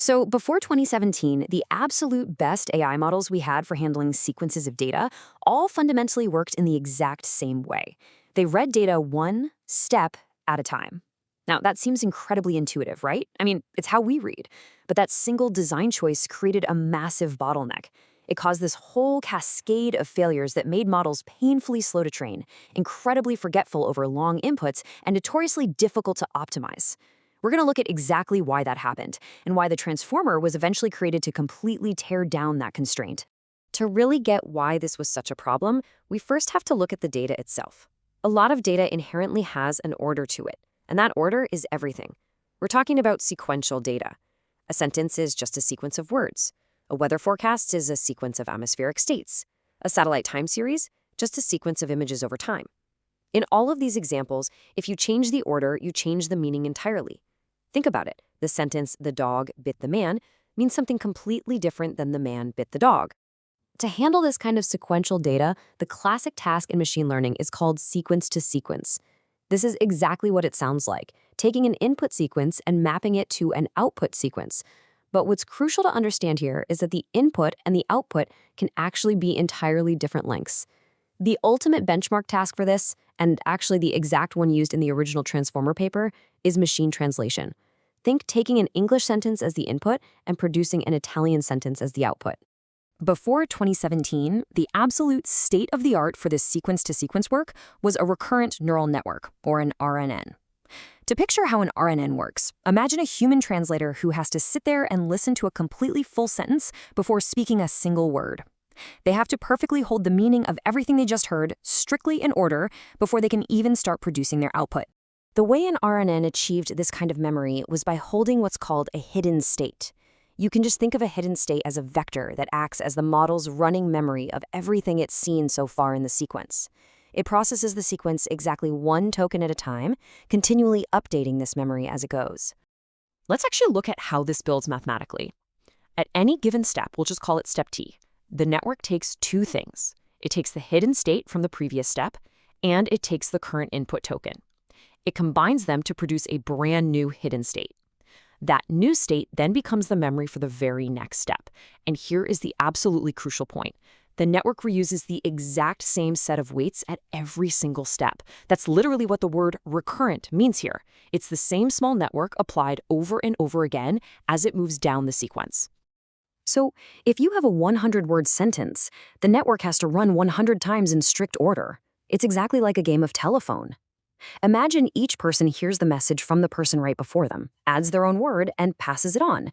So before 2017, the absolute best AI models we had for handling sequences of data all fundamentally worked in the exact same way. They read data one step at a time. Now, that seems incredibly intuitive, right? I mean, it's how we read. But that single design choice created a massive bottleneck. It caused this whole cascade of failures that made models painfully slow to train, incredibly forgetful over long inputs, and notoriously difficult to optimize. We're going to look at exactly why that happened, and why the transformer was eventually created to completely tear down that constraint. To really get why this was such a problem, we first have to look at the data itself. A lot of data inherently has an order to it, and that order is everything. We're talking about sequential data. A sentence is just a sequence of words. A weather forecast is a sequence of atmospheric states. A satellite time series, just a sequence of images over time. In all of these examples, if you change the order, you change the meaning entirely. Think about it. The sentence, "the dog bit the man," means something completely different than "the man bit the dog." To handle this kind of sequential data, the classic task in machine learning is called sequence to sequence. This is exactly what it sounds like, taking an input sequence and mapping it to an output sequence. But what's crucial to understand here is that the input and the output can actually be entirely different lengths. The ultimate benchmark task for this, and actually the exact one used in the original Transformer paper, is machine translation. Think taking an English sentence as the input and producing an Italian sentence as the output. Before 2017, the absolute state-of-the-art for this sequence-to-sequence work was a recurrent neural network, or an RNN. To picture how an RNN works, imagine a human translator who has to sit there and listen to a completely full sentence before speaking a single word. They have to perfectly hold the meaning of everything they just heard strictly in order before they can even start producing their output. The way an RNN achieved this kind of memory was by holding what's called a hidden state. You can just think of a hidden state as a vector that acts as the model's running memory of everything it's seen so far in the sequence. It processes the sequence exactly one token at a time, continually updating this memory as it goes. Let's actually look at how this builds mathematically. At any given step, we'll just call it step t, the network takes two things. It takes the hidden state from the previous step, and it takes the current input token. It combines them to produce a brand new hidden state. That new state then becomes the memory for the very next step. And here is the absolutely crucial point. The network reuses the exact same set of weights at every single step. That's literally what the word recurrent means here. It's the same small network applied over and over again as it moves down the sequence. So, if you have a 100-word sentence, the network has to run 100 times in strict order. It's exactly like a game of telephone. Imagine each person hears the message from the person right before them, adds their own word, and passes it on.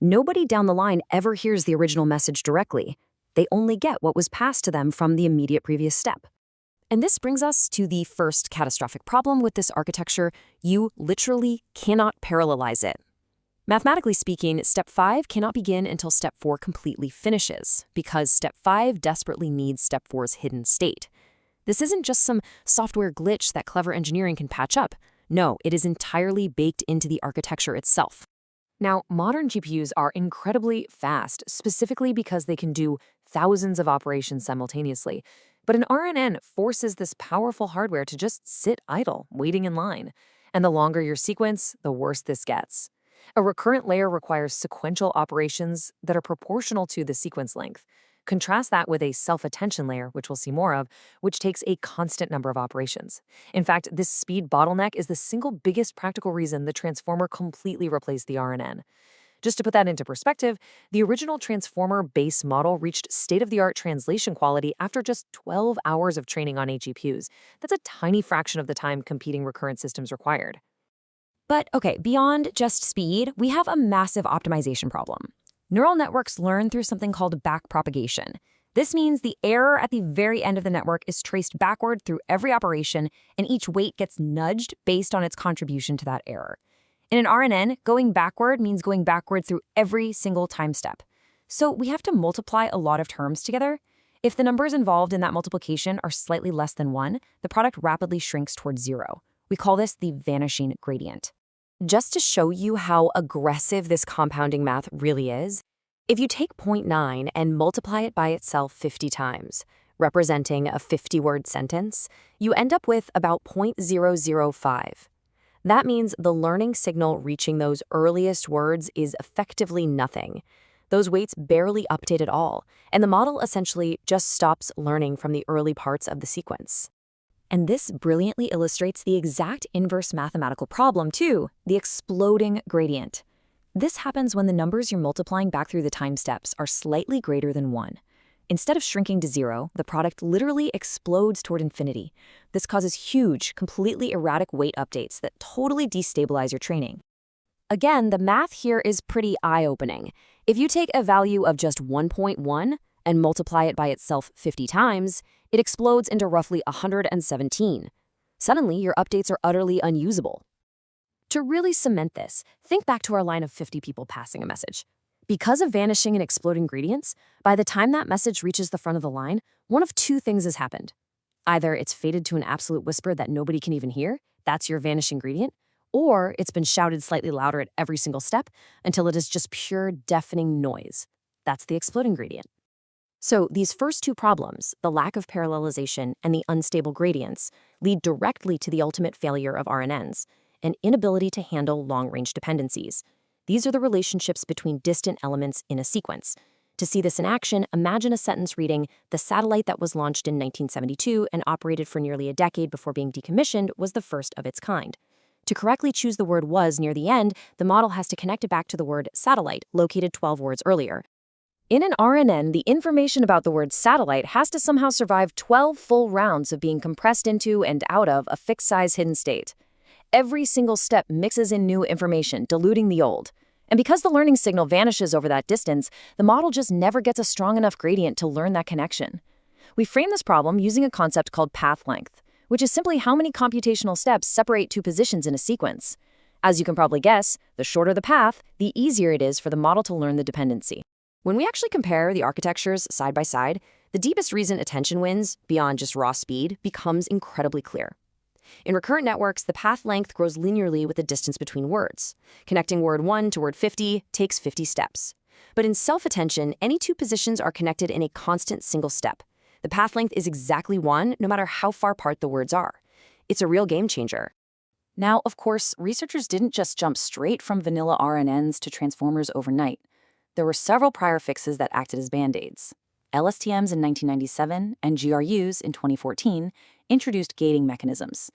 Nobody down the line ever hears the original message directly. They only get what was passed to them from the immediate previous step. And this brings us to the first catastrophic problem with this architecture. You literally cannot parallelize it. Mathematically speaking, step 5 cannot begin until step 4 completely finishes, because step 5 desperately needs step 4's hidden state. This isn't just some software glitch that clever engineering can patch up. No, it is entirely baked into the architecture itself. Now, modern GPUs are incredibly fast, specifically because they can do thousands of operations simultaneously. But an RNN forces this powerful hardware to just sit idle, waiting in line. And the longer your sequence, the worse this gets. A recurrent layer requires sequential operations that are proportional to the sequence length. Contrast that with a self-attention layer, which we'll see more of, which takes a constant number of operations. In fact, this speed bottleneck is the single biggest practical reason the transformer completely replaced the RNN. Just to put that into perspective, the original transformer base model reached state-of-the-art translation quality after just 12 hours of training on GPUs. That's a tiny fraction of the time competing recurrent systems required. But okay, beyond just speed, we have a massive optimization problem. Neural networks learn through something called backpropagation. This means the error at the very end of the network is traced backward through every operation, and each weight gets nudged based on its contribution to that error. In an RNN, going backward means going backward through every single time step. So we have to multiply a lot of terms together. If the numbers involved in that multiplication are slightly less than 1, the product rapidly shrinks towards 0. We call this the vanishing gradient. Just to show you how aggressive this compounding math really is, if you take 0.9 and multiply it by itself 50 times, representing a 50-word sentence, you end up with about 0.005. That means the learning signal reaching those earliest words is effectively nothing. Those weights barely update at all, and the model essentially just stops learning from the early parts of the sequence. And this brilliantly illustrates the exact inverse mathematical problem too, the exploding gradient. This happens when the numbers you're multiplying back through the time steps are slightly greater than 1. Instead of shrinking to 0, the product literally explodes toward infinity. This causes huge, completely erratic weight updates that totally destabilize your training. Again, the math here is pretty eye-opening. If you take a value of just 1.1 and multiply it by itself 50 times, it explodes into roughly 117. Suddenly, your updates are utterly unusable. To really cement this, think back to our line of 50 people passing a message. Because of vanishing and exploding gradients, by the time that message reaches the front of the line, one of two things has happened. Either it's faded to an absolute whisper that nobody can even hear, that's your vanishing gradient, or it's been shouted slightly louder at every single step until it is just pure deafening noise. That's the exploding gradient. So these first two problems, the lack of parallelization and the unstable gradients, lead directly to the ultimate failure of RNNs, an inability to handle long-range dependencies. These are the relationships between distant elements in a sequence. To see this in action, imagine a sentence reading, "The satellite that was launched in 1972 and operated for nearly a decade before being decommissioned was the first of its kind." To correctly choose the word "was" near the end, the model has to connect it back to the word satellite, located 12 words earlier. In an RNN, the information about the word satellite has to somehow survive 12 full rounds of being compressed into and out of a fixed-size hidden state. Every single step mixes in new information, diluting the old. And because the learning signal vanishes over that distance, the model just never gets a strong enough gradient to learn that connection. We frame this problem using a concept called path length, which is simply how many computational steps separate two positions in a sequence. As you can probably guess, the shorter the path, the easier it is for the model to learn the dependency. When we actually compare the architectures side by side, the deepest reason attention wins, beyond just raw speed, becomes incredibly clear. In recurrent networks, the path length grows linearly with the distance between words. Connecting word 1 to word 50 takes 50 steps. But in self-attention, any two positions are connected in a constant single step. The path length is exactly 1, no matter how far apart the words are. It's a real game changer. Now, of course, researchers didn't just jump straight from vanilla RNNs to transformers overnight. There were several prior fixes that acted as band-aids. LSTMs in 1997 and GRUs in 2014 introduced gating mechanisms.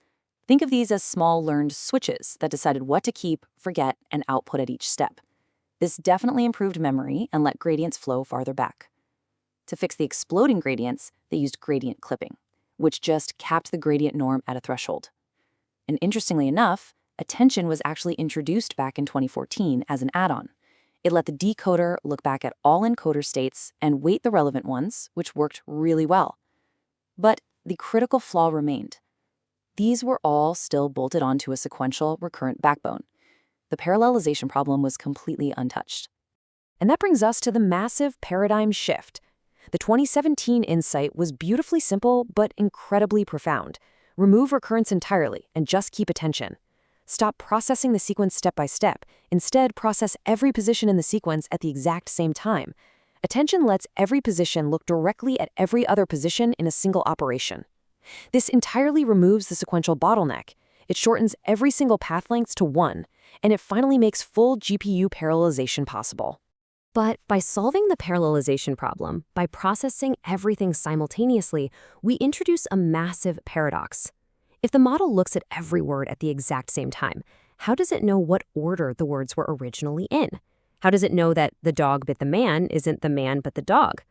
Think of these as small learned switches that decided what to keep, forget, and output at each step. This definitely improved memory and let gradients flow farther back. To fix the exploding gradients, they used gradient clipping, which just capped the gradient norm at a threshold. And interestingly enough, attention was actually introduced back in 2014 as an add-on. It let the decoder look back at all encoder states and weight the relevant ones, which worked really well. But the critical flaw remained. These were all still bolted onto a sequential recurrent backbone. The parallelization problem was completely untouched. And that brings us to the massive paradigm shift. The 2017 insight was beautifully simple but incredibly profound. Remove recurrence entirely and just keep attention. Stop processing the sequence step by step. Instead, process every position in the sequence at the exact same time. Attention lets every position look directly at every other position in a single operation. This entirely removes the sequential bottleneck. It shortens every single path length to 1, and it finally makes full GPU parallelization possible. But by solving the parallelization problem, by processing everything simultaneously, we introduce a massive paradox. If the model looks at every word at the exact same time, how does it know what order the words were originally in? How does it know that the dog bit the man isn't the man but the dog?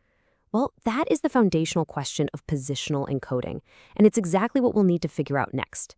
Well, that is the foundational question of positional encoding, and it's exactly what we'll need to figure out next.